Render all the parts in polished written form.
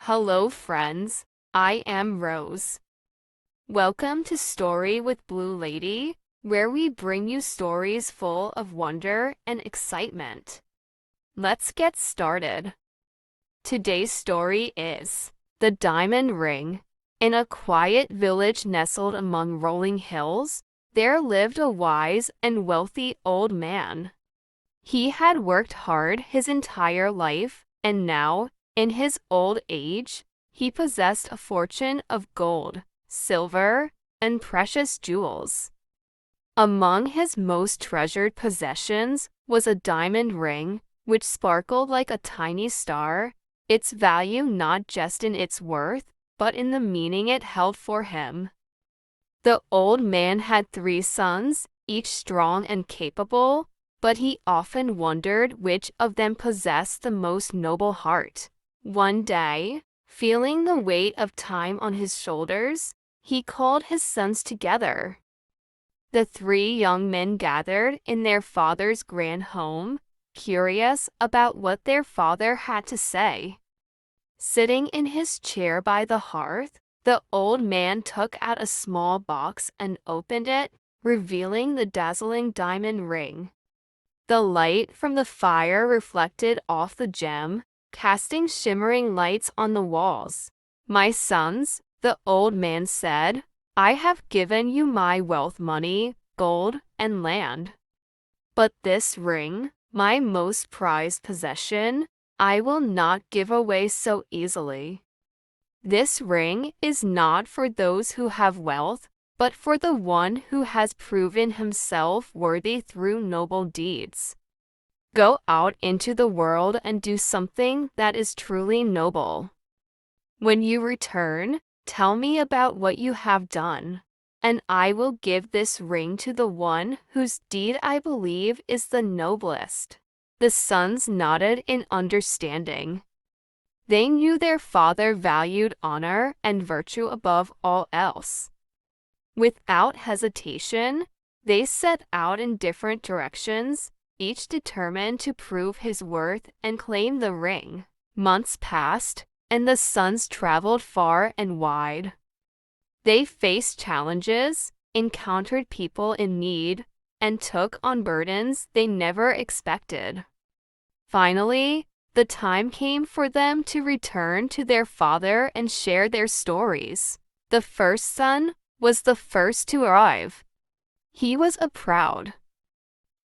Hello, friends. I am Rose. Welcome to Story with Blue Lady, where we bring you stories full of wonder and excitement. Let's get started. Today's story is The Diamond Ring. In a quiet village nestled among rolling hills, there lived a wise and wealthy old man. He had worked hard his entire life, and now, in his old age, he possessed a fortune of gold, silver, and precious jewels. Among his most treasured possessions was a diamond ring, which sparkled like a tiny star, its value not just in its worth, but in the meaning it held for him. The old man had 3 sons, each strong and capable, but he often wondered which of them possessed the most noble heart. One day, feeling the weight of time on his shoulders, he called his sons together. The 3 young men gathered in their father's grand home, curious about what their father had to say. Sitting in his chair by the hearth, the old man took out a small box and opened it, revealing the dazzling diamond ring. The light from the fire reflected off the gem, casting shimmering lights on the walls. "My sons," the old man said, "I have given you my wealth, money, gold, and land. But this ring, my most prized possession, I will not give away so easily. This ring is not for those who have wealth, but for the one who has proven himself worthy through noble deeds. Go out into the world and do something that is truly noble. When you return, tell me about what you have done, and I will give this ring to the one whose deed I believe is the noblest." The sons nodded in understanding. They knew their father valued honor and virtue above all else. Without hesitation, they set out in different directions, each determined to prove his worth and claim the ring. Months passed, and the sons traveled far and wide. They faced challenges, encountered people in need, and took on burdens they never expected. Finally, the time came for them to return to their father and share their stories. The first son was the first to arrive. He was a proud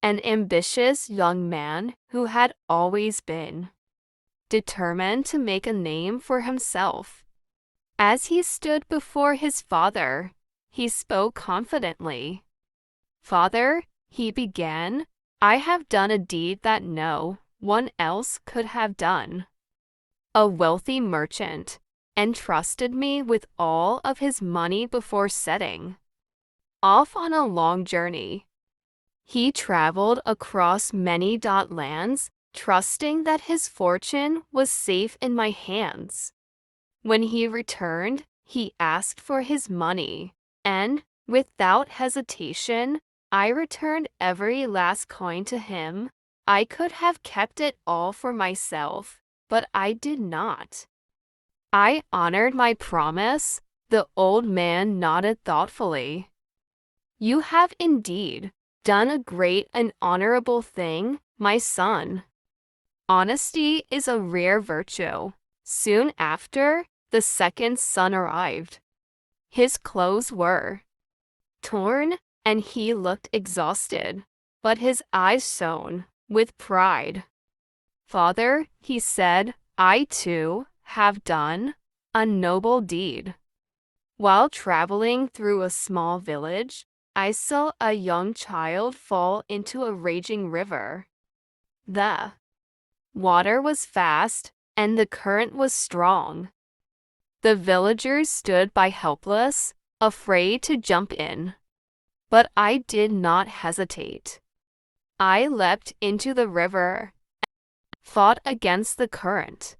and ambitious young man who had always been determined to make a name for himself. As he stood before his father, he spoke confidently. "Father," he began, "I have done a deed that no one else could have done. A wealthy merchant entrusted me with all of his money before setting off on a long journey. He traveled across many lands, trusting that his fortune was safe in my hands. When he returned, he asked for his money, and, without hesitation, I returned every last coin to him. I could have kept it all for myself, but I did not. I honored my promise." The old man nodded thoughtfully. "You have indeed done a great and honorable thing, my son. Honesty is a rare virtue." Soon after, the second son arrived. His clothes were torn, and he looked exhausted, but his eyes shone with pride. "Father," he said, "I too have done a noble deed. While traveling through a small village, I saw a young child fall into a raging river. The water was fast, and the current was strong. The villagers stood by helpless, afraid to jump in. But I did not hesitate. I leapt into the river, fought against the current.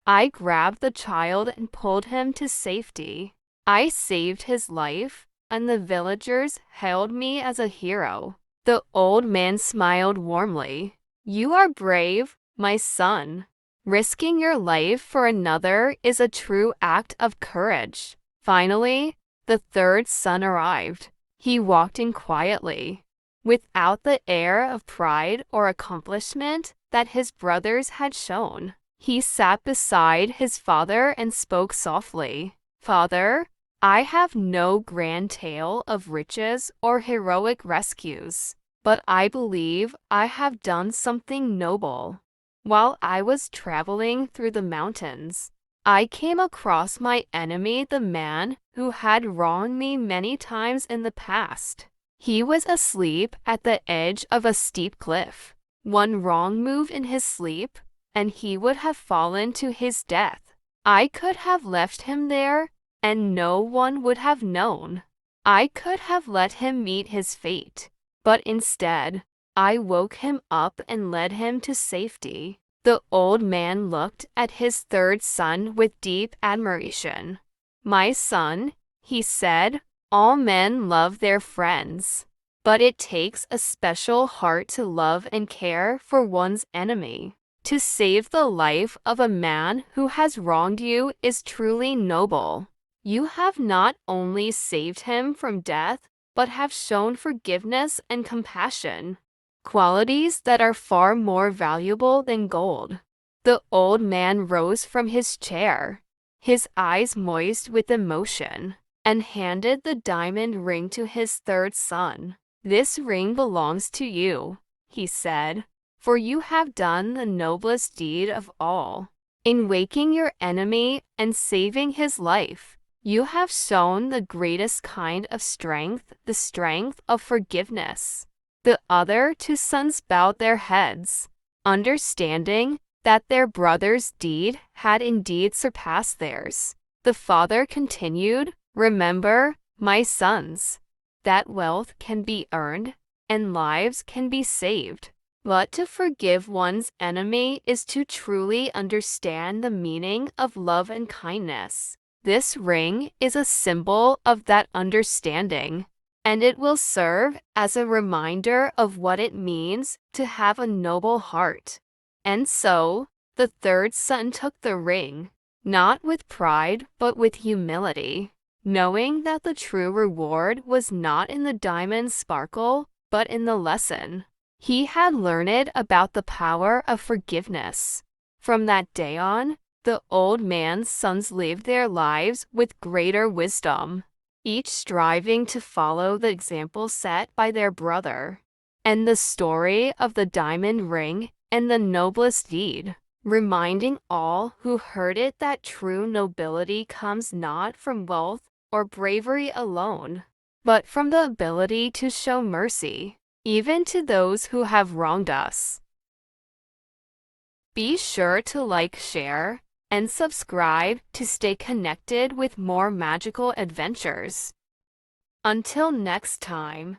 I grabbed the child and pulled him to safety. I saved his life, and the villagers hailed me as a hero." The old man smiled warmly. "You are brave, my son. Risking your life for another is a true act of courage. Finally, the third son arrived. He walked in quietly, without the air of pride or accomplishment that his brothers had shown. He sat beside his father and spoke softly. "Father, I have no grand tale of riches or heroic rescues, but I believe I have done something noble. While I was traveling through the mountains, I came across my enemy, the man who had wronged me many times in the past. He was asleep at the edge of a steep cliff. One wrong move in his sleep, and he would have fallen to his death. I could have left him there, and no one would have known. I could have let him meet his fate, but instead, I woke him up and led him to safety." The old man looked at his third son with deep admiration. "My son," he said, "all men love their friends, but it takes a special heart to love and care for one's enemy. To save the life of a man who has wronged you is truly noble. You have not only saved him from death, but have shown forgiveness and compassion, qualities that are far more valuable than gold." The old man rose from his chair, his eyes moist with emotion, and handed the diamond ring to his third son. "This ring belongs to you," he said, "for you have done the noblest deed of all. In waking your enemy and saving his life, you have shown the greatest kind of strength, the strength of forgiveness." The other two sons bowed their heads, understanding that their brother's deed had indeed surpassed theirs. The father continued, "Remember, my sons, that wealth can be earned and lives can be saved. But to forgive one's enemy is to truly understand the meaning of love and kindness. This ring is a symbol of that understanding, and it will serve as a reminder of what it means to have a noble heart." And so, the third son took the ring, not with pride but with humility, knowing that the true reward was not in the diamond's sparkle, but in the lesson he had learned about the power of forgiveness. From that day on, the old man's sons lived their lives with greater wisdom, each striving to follow the example set by their brother. And the story of the diamond ring and the noblest deed, reminding all who heard it that true nobility comes not from wealth or bravery alone, but from the ability to show mercy, even to those who have wronged us. Be sure to like, share, and subscribe to stay connected with more magical adventures. Until next time.